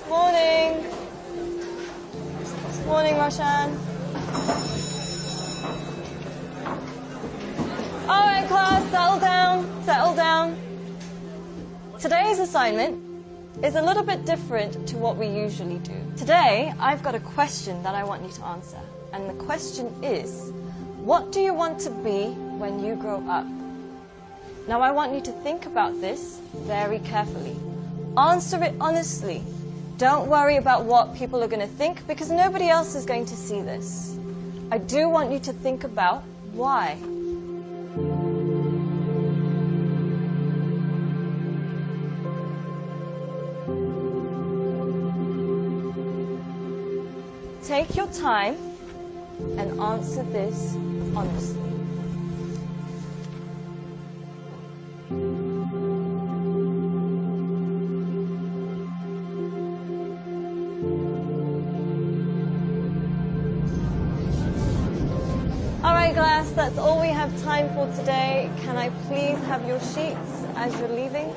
Morning. Morning, Roshan. All right, class, settle down, settle down. Today's assignment is a little bit different to what we usually do. Today, I've got a question that I want you to answer. And the question is, what do you want to be when you grow up? Now, I want you to think about this very carefully. Answer it honestly. Don't worry about what people are going to think, because nobody else is going to see this. I do want you to think about why. Take your time and answer this honestly. All right, class, that's all we have time for today. Can I please have your sheets as you're leaving?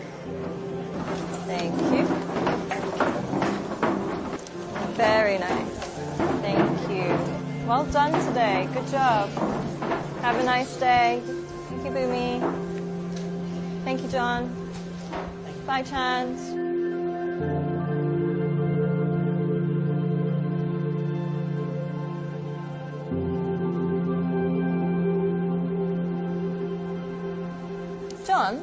Thank you. Very nice. Thank you. Well done today. Good job. Have a nice day. Thank you, Boomy. Thank you, John. Bye, Chand. John,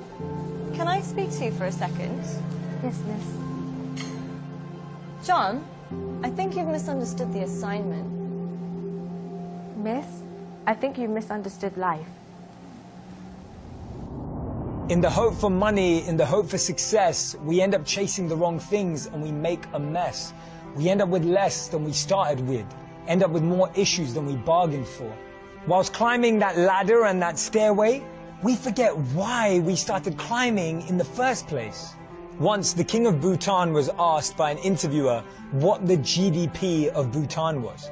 can I speak to you for a second? Yes, miss. John, I think you've misunderstood the assignment. Miss, I think you've misunderstood life. In the hope for money, in the hope for success, we end up chasing the wrong things and we make a mess. We end up with less than we started with, end up with more issues than we bargained for. Whilst climbing that ladder and that stairway, we forget why we started climbing in the first place. Once, the king of Bhutan was asked by an interviewer what the GDP of Bhutan was.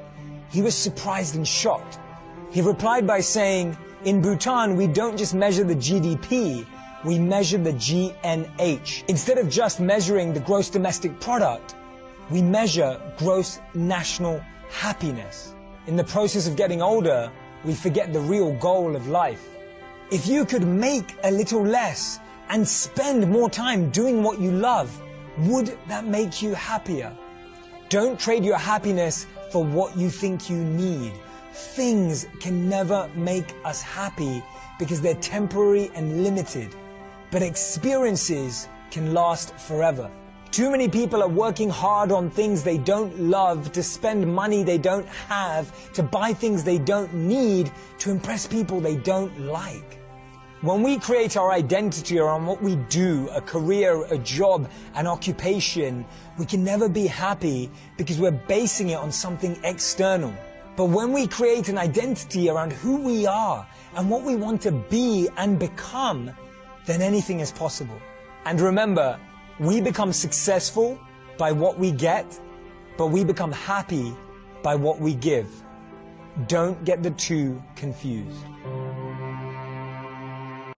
He was surprised and shocked. He replied by saying, in Bhutan, we don't just measure the GDP, we measure the GNH. Instead of just measuring the gross domestic product, we measure gross national happiness. In the process of getting older, we forget the real goal of life. If you could make a little less and spend more time doing what you love, would that make you happier? Don't trade your happiness for what you think you need. Things can never make us happy because they're temporary and limited, but experiences can last forever. Too many people are working hard on things they don't love, to spend money they don't have, to buy things they don't need, to impress people they don't like. When we create our identity around what we do, a career, a job, an occupation, we can never be happy because we're basing it on something external. But when we create an identity around who we are and what we want to be and become, then anything is possible. And remember, we become successful by what we get, but we become happy by what we give. Don't get the two confused.